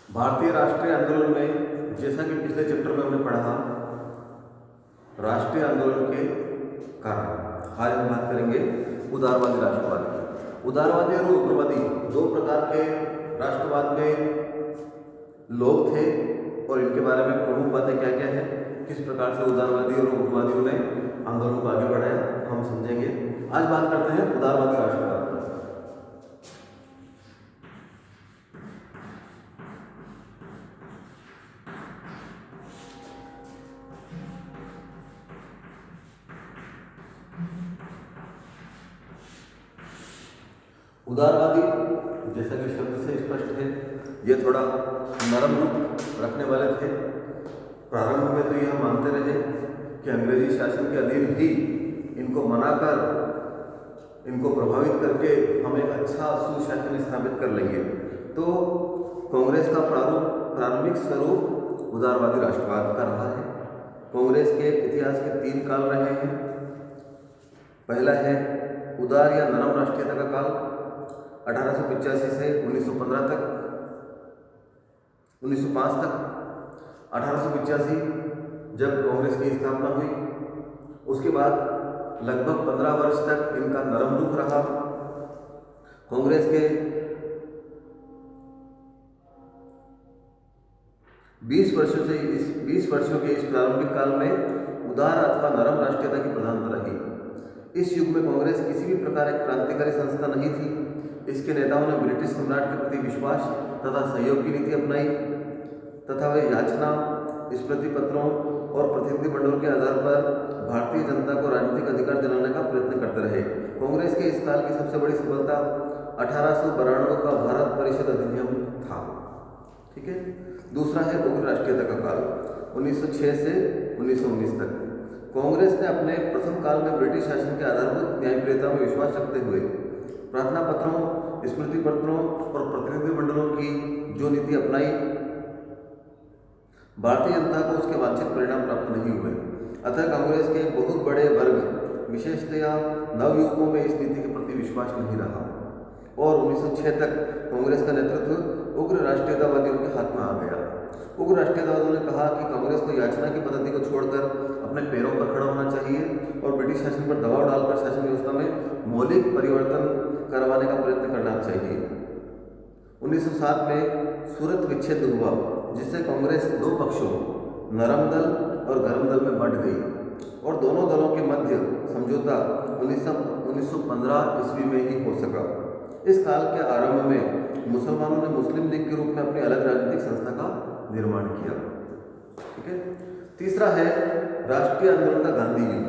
भारतीय राष्ट्रीय आंदोलन में, जैसा कि पिछले चैप्टर में हमने पढ़ा, राष्ट्रीय आंदोलन के कारण आज हम बात करेंगे उदारवादी राष्ट्रवाद की। उदारवादी और उग्रवादी दो प्रकार के राष्ट्रवाद में लोग थे और इनके बारे में प्रमुख बातें क्या क्या है, किस प्रकार से उदारवादी और उग्रवादियों ने आंदोलन को आगे बढ़ाया, हम समझेंगे। आज बात करते हैं उदारवादी राष्ट्रवाद की। उदारवादी जैसा कि शब्द से स्पष्ट है, ये थोड़ा नरम रूप रखने वाले थे। प्रारंभ में तो यह मानते रहे कि अंग्रेजी शासन के अधीन ही इनको मनाकर, इनको प्रभावित करके हम एक अच्छा सुशासन स्थापित कर लेंगे। तो कांग्रेस का प्रारंभिक स्वरूप उदारवादी राष्ट्रवाद का रहा है। कांग्रेस के इतिहास के 3 काल रहे हैं। पहला है उदार या नरम राष्ट्रीयता का काल, 1885 से 1915 तक, 1905 तक। 1885 जब कांग्रेस की स्थापना हुई, उसके बाद लगभग 15 वर्ष तक इनका नरम रुख रहा। कांग्रेस के 20 वर्षों के इस प्रारंभिक काल में उदार अथवा नरम राष्ट्रीयता की प्रधानता रही। इस युग में कांग्रेस किसी भी प्रकार की क्रांतिकारी संस्था नहीं थी। इसके नेताओं ने ब्रिटिश सम्राट के प्रति विश्वास तथा सहयोग की नीति अपनाई तथा वे याचना, स्मृति पत्रों और प्रतिनिधिमंडलों के आधार पर भारतीय जनता को राजनीतिक अधिकार दिलाने का प्रयत्न करते रहे। कांग्रेस के इस काल की सबसे बड़ी सफलता 1892 का भारत परिषद अधिनियम था। ठीक है। दूसरा है उग्र राष्ट्रीयता का काल, 1906 से 1919 तक। कांग्रेस ने अपने प्रथम काल में ब्रिटिश शासन के आधारभूत न्यायप्रियता में विश्वास रखते हुए प्रार्थना पत्रों, स्मृति पत्रों और प्रतिनिधिमंडलों की जो नीति अपनाई, भारतीय जनता को उसके वांछित परिणाम प्राप्त नहीं हुए। अतः कांग्रेस के एक बहुत बड़े वर्ग, विशेषतया नवयुवकों में इस नीति के प्रति विश्वास नहीं रहा और 1906 तक कांग्रेस का नेतृत्व उग्र राष्ट्रीयतावादियों के हाथ में आ गया। उग्र राष्ट्रीयतावादियों ने कहा कि कांग्रेस को याचना की पद्धति को छोड़कर अपने पैरों पर खड़ा होना चाहिए और ब्रिटिश शासन पर दबाव डालकर शासन व्यवस्था में मौलिक परिवर्तन करवाने का प्रयत्न करना चाहिए। 1907 में सूरत विच्छेद हुआ, जिससे कांग्रेस 2 पक्षों, नरम दल और गर्म दल में बंट गई और दोनों दलों के मध्य समझौता 1915 ईस्वी में ही हो सका। इस काल के आरंभ में मुसलमानों ने मुस्लिम लीग के रूप में अपनी अलग राजनीतिक संस्था का निर्माण किया। ठीक है। तीसरा है राष्ट्रीय आंदोलन का गांधी युग,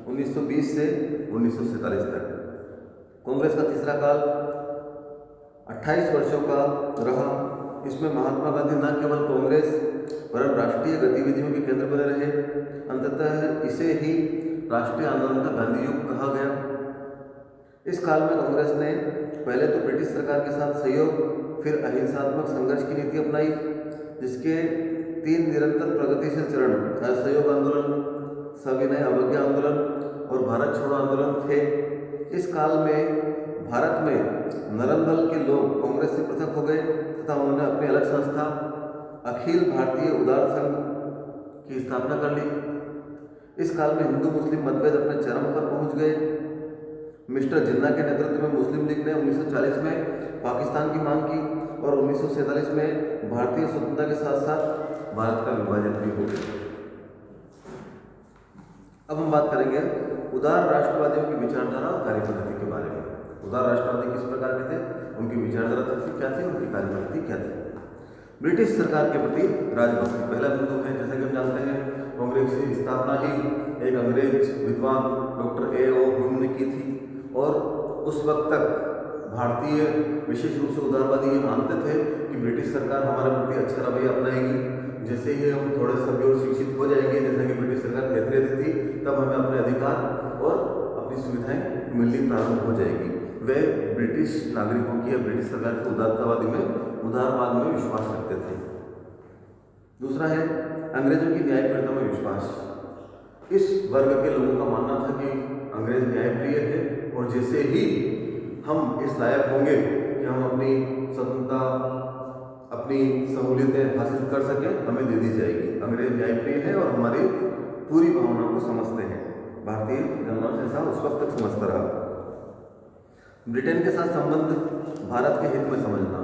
1920 से 1947 तक। कांग्रेस का तीसरा काल 28 वर्षों का रहा। इसमें महात्मा गांधी न केवल कांग्रेस वरन राष्ट्रीय गतिविधियों के केंद्र बने रहे। अंततः इसे ही राष्ट्रीय आंदोलन का गांधी युग कहा गया। इस काल में कांग्रेस ने पहले तो ब्रिटिश सरकार के साथ सहयोग, फिर अहिंसात्मक संघर्ष की नीति अपनाई, जिसके 3 निरंतर प्रगतिशील चरण असहयोग आंदोलन, सविनय अवज्ञा आंदोलन और भारत छोड़ो आंदोलन थे। इस काल में भारत में नरम दल के लोग कांग्रेस से पृथक हो गए तथा उन्होंने अपनी अलग संस्था अखिल भारतीय उदार संघ की स्थापना कर ली। इस काल में हिंदू मुस्लिम मतभेद अपने चरम पर पहुंच गए। मिस्टर जिन्ना के नेतृत्व में मुस्लिम लीग ने 1940 में पाकिस्तान की मांग की और 1947 में भारतीय स्वतंत्रता के साथ साथ भारत का विभाजन भी हो गया। अब हम बात करेंगे उदार राष्ट्रवादियों की विचारधारा और कार्यपद्धति के बारे में। उदार राष्ट्रवादी किस प्रकार के थे, उनकी विचारधारा क्या थी, उनकी कार्यपद्धति क्या थी। ब्रिटिश सरकार के प्रति राजभक्ति पहला बिंदु है। जैसा कि हम जानते हैं, कांग्रेस की स्थापना ही एक अंग्रेज विद्वान डॉक्टर ए.ओ. ह्यूम ने की थी और उस वक्त तक भारतीय विशेष रूप से उदारवादी ये मानते थे कि ब्रिटिश सरकार हमारे प्रति अच्छा रवैया अपनाएगी, जैसे ही हम थोड़े सभ्य और शिक्षित हो जाएंगे, जैसे कि ब्रिटिश सरकार कहती रहती थी, तब हमें अपने अधिकार और अपनी सुविधाएं मिलनी प्रारंभ हो जाएगी। वे ब्रिटिश नागरिकों की या ब्रिटिश सरकार के उदारवाद में विश्वास रखते थे। दूसरा है अंग्रेजों की न्यायप्रियता में विश्वास। इस वर्ग के लोगों का मानना था कि अंग्रेज न्यायप्रिय है और जैसे ही हम इस लायक होंगे कि हम अपनी स्वतंत्रता अपनी सहूलियतें हासिल कर सके हमें दे दी जाएगी। अंग्रेज न्यायप्रिय है और हमारी पूरी भावनाओं को समझते हैं। भारतीय जनमानस ऐसा उस वक्त तक समझता रहा। ब्रिटेन के साथ संबंध भारत के हित में समझना।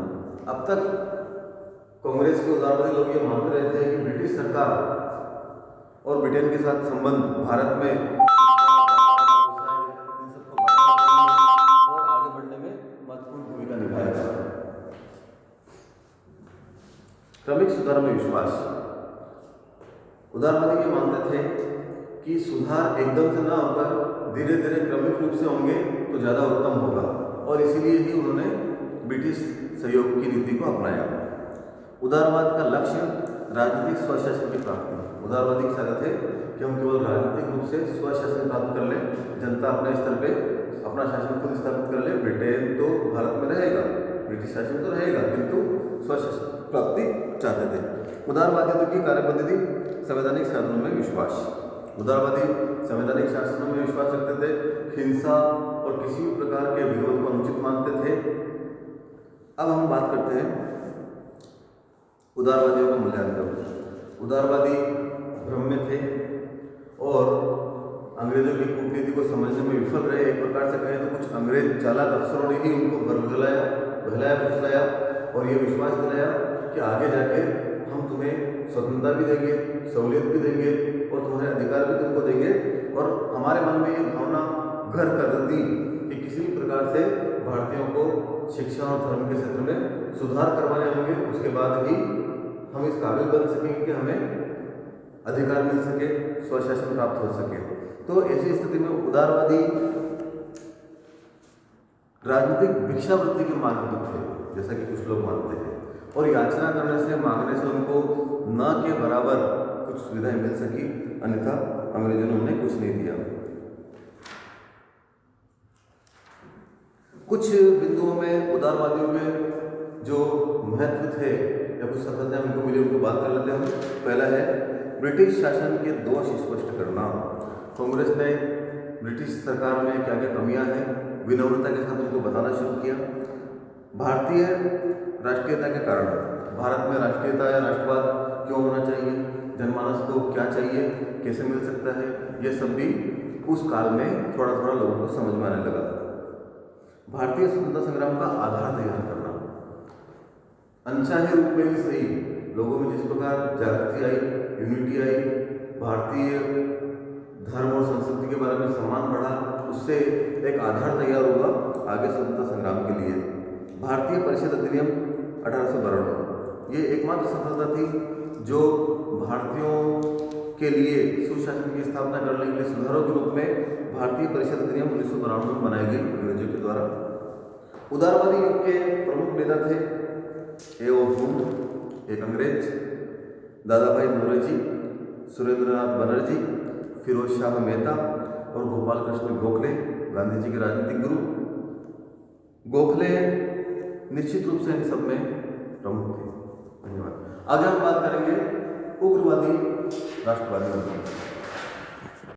अब तक कांग्रेस के उदारवादी लोग ये मानते रहते हैं कि ब्रिटिश सरकार और ब्रिटेन के साथ संबंध भारत में इन सबको और आगे बढ़ने में महत्वपूर्ण भूमिका निभाएगा। क्रमिक सुधार में विश्वास। उदारवादी ये मानते थे कि सुधार एकदम से ना होकर धीरे धीरे क्रमिक रूप से होंगे तो ज़्यादा उत्तम होगा, और इसीलिए ही उन्होंने ब्रिटिश सहयोग की नीति को अपनाया। उदारवाद का लक्ष्य राजनीतिक स्वशासन की प्राप्ति। उदारवादी की चाहते थे कि हम केवल राजनीतिक रूप से स्वशासन प्राप्त कर लें, जनता अपने स्तर पे अपना शासन खुद स्थापित कर ले। ब्रिटेन तो भारत में रहेगा, ब्रिटिश शासन तो रहेगा, किंतु स्वशासन प्राप्ति चाहते थे। उदारवादियों की कार्यपद्धति संवैधानिक साधनों में विश्वास। उदारवादी संवैधानिक शासनों में विश्वास रखते थे, हिंसा और किसी भी प्रकार के विरोध को अनुचित मानते थे। अब हम बात करते हैं उदारवादियों का मूल्यांकन। उदारवादी भ्रम में थे और अंग्रेजों की कूटनीति को समझने में विफल रहे। एक प्रकार से कहें तो कुछ अंग्रेज चालाक अफसरों ने ही उनको बहलाया फुसलाया और ये विश्वास दिलाया कि आगे जाके हम तुम्हें स्वतंत्रता भी देंगे, सहूलियत भी देंगे और तुम्हारे अधिकार भी तुमको देंगे। और हमारे मन में ये भावना घर कर दी कि किसी भी प्रकार से भारतीयों को शिक्षा और धर्म के क्षेत्र में सुधार करवाने होंगे, उसके बाद ही हम इस काबिल बन सकेंगे कि हमें अधिकार मिल सके, स्वशासन प्राप्त हो सके। तो ऐसी स्थिति में उदारवादी राजनीतिक भिक्षावृत्ति के मार्ग में थे, जैसा कि कुछ लोग मानते हैं, और याचना करने से मांगने से उनको न के बराबर कुछ सुविधाएं मिल सकी, अन्यथा अंग्रेजों ने उन्हें कुछ नहीं दिया। कुछ बिंदुओं में उदारवादियों के जो महत्व थे या कुछ सफलताएं उनको मिली, उनको बात कर लेते हैं हम। पहला है ब्रिटिश शासन के दोष स्पष्ट करना। कांग्रेस ने ब्रिटिश सरकार में क्या क्या कमियां हैं विनम्रता के साथ उनको बताना शुरू किया। भारतीय राष्ट्रीयता के कारण, भारत में राष्ट्रीयता या राष्ट्रवाद क्यों होना चाहिए, जनमानस को क्या चाहिए, कैसे मिल सकता है, ये सब भी उस काल में थोड़ा थोड़ा लोगों को समझ में आने लगा। भारतीय स्वतंत्रता संग्राम का आधार तैयार करना, अनचाहे रूप में भी सही, लोगों में जिस प्रकार जागृति आई, यूनिटी आई, भारतीय धर्म और संस्कृति के बारे में सम्मान बढ़ा, उससे एक आधार तैयार हुआ आगे स्वतंत्रता संग्राम के लिए। भारतीय परिषद अधिनियम 1852 ये एकमात्र सफलता थी जो भारतीयों के लिए सुशासन की स्थापना करने के लिए सुधारों के रूप में भारतीय परिषद अधिनियम 1992 में बनाई गई अंग्रेजों के द्वारा। उदारवादी युग के प्रमुख नेता थे ए.ओ. हुन, एक अंग्रेज, दादा भाई नौरोजी, सुरेंद्रनाथ बनर्जी, फिरोज शाह मेहता और गोपाल कृष्ण गोखले, गांधी जी के राजनीतिक गुरु। गोखले निश्चित रूप से इन सब में प्रमुख थे। धन्यवाद। आगे हम बात करेंगे उग्रवादी राष्ट्रवादी।